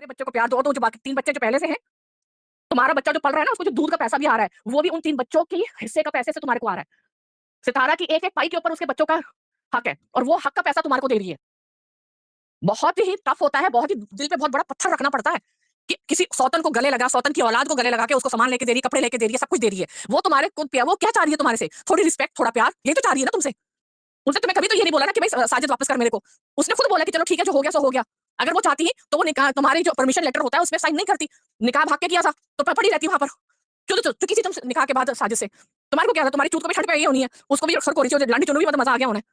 मेरे बच्चे को प्यार दो, तो जो बाकी 3 बच्चे जो पहले से हैं, तुम्हारा बच्चा जो पल रहा है ना, उसको जो दूध का पैसा भी आ रहा है, वो भी उन 3 बच्चों की हिस्से का पैसे से तुम्हारे को आ रहा है। सितारा की एक-एक पाई के ऊपर उसके बच्चों का हक है और वो हक का पैसा तुम्हारे को दे रही है। बहुत ही टफ होता है, बहुत ही दिल पे बहुत बड़ा पत्थर रखना पड़ता है कि किसी सौतन को गले लगा, सौतन की औलाद को गले लगा के उसको सामान लेके दे रही है, कपड़े लेके दे रही है, सब कुछ दे रही है। वो तुम्हारे को वो क्या चाह रही है तुम्हारे से? थोड़ी रिस्पेक्ट, थोड़ा प्यार, यही तो चाह रही है ना तुमसे। उसने तुम्हें कभी तो ये नहीं बोला ना कि भाई साजिद वापस कर मेरे को। उसने खुद बोला कि चलो ठीक है, जो हो गया सो हो गया। अगर वो चाहती तो वो निकाह तुम्हारी जो परमिशन लेटर होता है उसमें साइन नहीं करती। निकाह भाग के किया था, तो पड़ी रहती वहाँ पर। क्यों तो चुकी थी तुम निकाह के बाद साजिद से। तुम्हारे को क्या था? तुम्हारी चूत को भी ठंड पे आई होनी है। उसको भी सर को रिचो लांडी चुनू भी मजा आ गया उन्हें।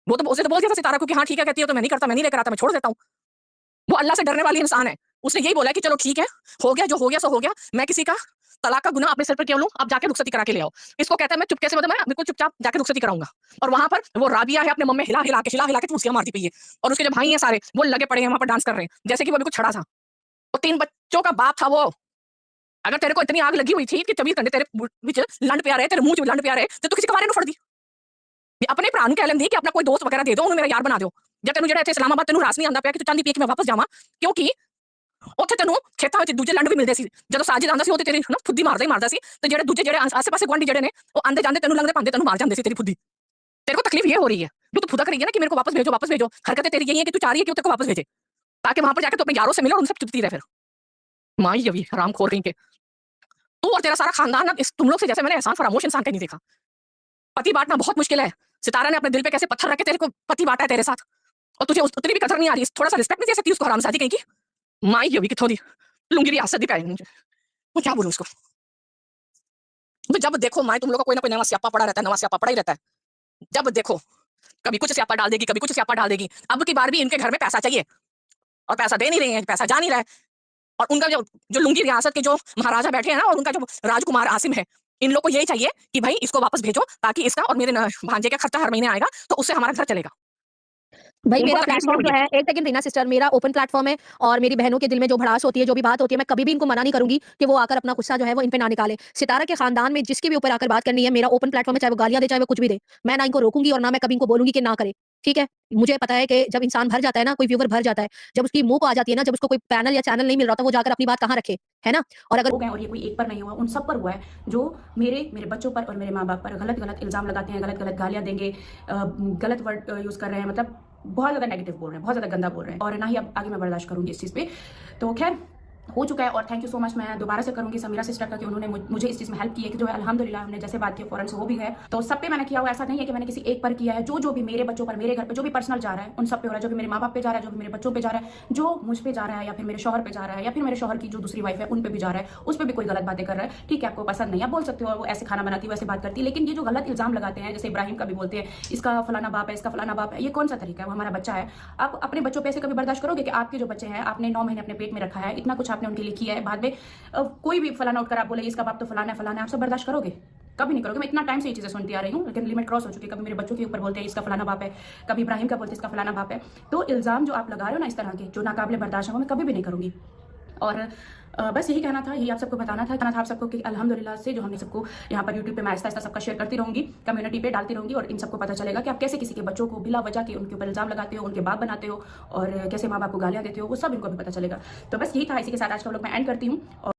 वो तो उसे तो बोल दिया था सितारा को कि हाँ ठीक है कहती है तो मैं नहीं करता, मैं नहीं लेकर आता, मैं छोड़ देता हूँ। वो अल्लाह से डरने वाली इंसान है। उसने यही बोला कि चलो ठीक है, हो गया जो हो गया सो हो गया। मैं किसी का तलाक का गुनाह अपने सिर पर क्यों लूं? आप जाके रुखसती करा के ले आओ। इसको कहता है मैं चुपके से मतलब मैं बिल्कुल चुपचाप जाके रुखसती कराऊंगा। और वहां पर वो राबिया है अपने मम्मी हिला हिला के चूसियां मारती पई है। और उसके जो भाई हैं सारे वो लगे पड़े हैं वहां पर डांस कर रहे हैं जैसे कि वो बिल्कुल छड़ा था। वो 3 बच्चों का बाप था वो। अगर तेरे को इतनी आग लगी हुई थी कि 24 घंटे तेरे विच लंड पे आ रहे, तेरे मुंह च लंड पे आ रहे, तो तू किसी के बारे में फड़ दी। अपने भरा कह लेंदी कि अपना कोई दोस्त वगैरह दे दो, मेरा यार बना दो। जब तेन जो इस्लामाबाद तेन रास नहीं आता पाया कि तू चाहती पी कि मैं वापस जावा, क्योंकि ਉੱਥੇ ਤੈਨੂੰ ਖੇਤਾਂ ਵਿੱਚ ਦੂਜੇ ਲੰਡ ਵੀ ਮਿਲਦੇ ਸੀ। ਜਦੋਂ ਸਾजिद ਆਂਦਾ ਸੀ ਉਹ ਤੇ ਤੇਰੀ ਨਾ ਫੁੱਦੀ ਮਾਰਦਾ ਹੀ ਮਾਰਦਾ ਸੀ ਤੇ ਜਿਹੜੇ ਦੂਜੇ ਜਿਹੜੇ ਆਸੇ-ਪਾਸੇ ਗੁਆਂਢੀ ਜਿਹੜੇ ਨੇ ਉਹ ਆਂਦੇ ਜਾਂਦੇ ਤੈਨੂੰ ਲੰਘਦੇ ਪਾਉਂਦੇ ਤੈਨੂੰ ਮਾਰ ਜਾਂਦੇ ਸੀ तेरी फुद्दी। तेरे को तकलीफ ये हो रही है जो तू फुदक रही है ना कि मेरे को वापस भेजो। हरकतें तेरी यही है कि तू चाह रही है कि तेरे को वापस भेजे ताकि वहां पर जाकर तू अपने यारों से मिले और उनसे चुपती रहे। फिर माँ ये भी हरामखोर कहीं के तू और तेरा सारा खानदान ना इस तुम लोग से जैसे मैंने एहसान फरामोश इंसान कहीं नहीं देखा। पति बांटना बहुत मुश्किल है। सितारा ने अपने दिल पे कैसे पत्थर रखे तेरे को पति बांटा है तेरे साथ और तुझे उतनी भी कदर नहीं आ रही, थोड़ा सा रिस्पेक्ट नहीं दे सकती उसको हरामजादी कहीं की। माँ ये भी कितों दी लुंगी भी आसत दी पाएगी मुझे। मैं क्या बोलूं उसको? तो जब देखो माए तुम लोग का कोई ना कोई नवा स्यापा पड़ा रहता है, नवा स्यापा पड़ा ही रहता है। जब देखो कभी कुछ स्यापा डाल देगी, कभी कुछ स्यापा डाल देगी। अब की बार भी इनके घर में पैसा चाहिए और पैसा दे नहीं रहे हैं, पैसा जा नहीं रहा है। और उनका जो जो लुंगी रियासत के जो महाराजा बैठे हैं ना और उनका जो राजकुमार आसिम है, इन लोग को यही चाहिए कि भाई इसको वापस भेजो ताकि इसका और मेरे भांजे का खर्चा हर महीने आएगा तो उससे हमारा घर चलेगा। भाई उनको मेरा तकलीफ ये प्लेटफ़ॉर्म हुई जो है। है एक सेकंड रीना सिस्टर मेरा ओपन प्लेटफ़ॉर्म है और मेरी बहनों के दिल में जो भड़ास होती है, जो भी बात होती है, मैं कभी भी इनको मना नहीं करूँगी कि वो आकर अपना गुस्सा जो है वो इन पे ना निकालें। सितारा के ख़ानदान में जिसके भी ऊपर आकर बात करनी है, मेरा ओपन प्लेटफ़ॉर्म है, चाहे वो गालियाँ दे, चाहे वो कुछ भी दे। मैं ना इनको रोकूँगी और ना मैं कभी इनको बोलूँगी कि ना करे, ठीक है? मुझे पता है कि जब इंसान भर जाता है ना, कोई व्यूअर भर जाता है, जब उसकी मुँह को आ जाती है ना, जब उसको कोई पैनल या चैनल नहीं मिल रहा था, वो जाकर अपनी बात कहाँ रखे, है ना? और अगर हो गए और ये कोई एक पर नहीं हुआ, उन सब पर हुआ है जो मेरे बच्चों पर और मेरे माँ बाप पर गलत इल्ज़ाम लगाते हैं, गलत गालियाँ देंगे, गलत वर्ड यूज़ कर रहे हैं, मतलब बहुत ज़्यादा नेगेटिव बोल रहे हैं, बहुत ज़्यादा गंदा बोल रहे हैं और ना ही अब आगे मैं बर्दाश्त करूँगी इस चीज़ पे। तो खैर हो चुका है और थैंक यू सो मच। मैं दोबारा से करूँगी समीरा सिस्टर का कि उन्होंने मुझे इस चीज़ में हेल्प की है कि जो है अल्हम्दुलिल्लाह हमने जैसे बात की फ़ौरन से हो भी गए। तो सब पे मैंने किया हुआ, ऐसा नहीं है कि मैंने किसी एक पर किया है। जो भी मेरे बच्चों पर, मेरे घर पे जो भी पर्सनल जा रहा है उन सब पे हो रहा है, जो भी मेरे माँ बाप पे जा रहा है, जो भी मेरे बच्चों पे जा रहा है, जो मुझ पे जा रहा है या फिर मेरे शौहर पे जा रहा है या फिर मेरे शौहर की जो दूसरी वाइफ है उन पे भी जा रहा है, उस पर भी कोई गलत बातें कर रहा है। ठीक है, आपको पसंद नहीं, आप बोल सकते हो वो ऐसे खाना बनाती है वैसे बात करती है, लेकिन ये जो गलत इल्ज़ाम लगाते हैं, जैसे इब्राहिम का भी बोलते हैं इसका फलाना बाप है, इसका फलाना बाप है, ये कौन सा तरीका है? वो हमारा बच्चा है। आप अपने बच्चों पे ऐसे कभी बर्दाश्त करोगे कि आपके जो बच्चे हैं आपने 9 महीने अपने पेट में रखा है, इतना कुछ आपने उनके लिए किया है, बाद में कोई भी फलाना उठकर आप बोले इसका बाप तो फलाना है, आप सब बर्दाश्त करोगे? कभी नहीं करोगे। मैं इतना टाइम से ये चीज़ें सुनती आ रही हूँ लेकिन लिमिट क्रॉस हो चुकी है। कभी मेरे बच्चों के ऊपर बोलते हैं इसका फलाना बाप है, कभी इब्राहिम का बोलते हैं इसका फलाना बाप है। तो इल्ज़ाम जो आप लगा रहे हो ना इस तरह के जो नाकाबिले बर्दाश्त है वो मैं कभी भी नहीं करूँगी। और बस यही कहना था, यही आप सबको बताना था आप सबको कि अल्हम्दुलिल्लाह से जो हमने सबको यहाँ पर यूट्यूब पे मैं आहिस्ता सबका शेयर करती रहूँगी, कम्युनिटी पे डालती रहूँगी और इन सबको पता चलेगा कि आप कैसे किसी के बच्चों को बिला वजह के उनके ऊपर इल्ज़ाम लगाते हो, उनके बाप बनाते हो और कैसे माँ बाप को गालियाँ देते हो, वो सब इनको भी पता चलेगा। तो बस यही था, इसी के साथ आज का व्लॉग मैं एंड करती हूँ।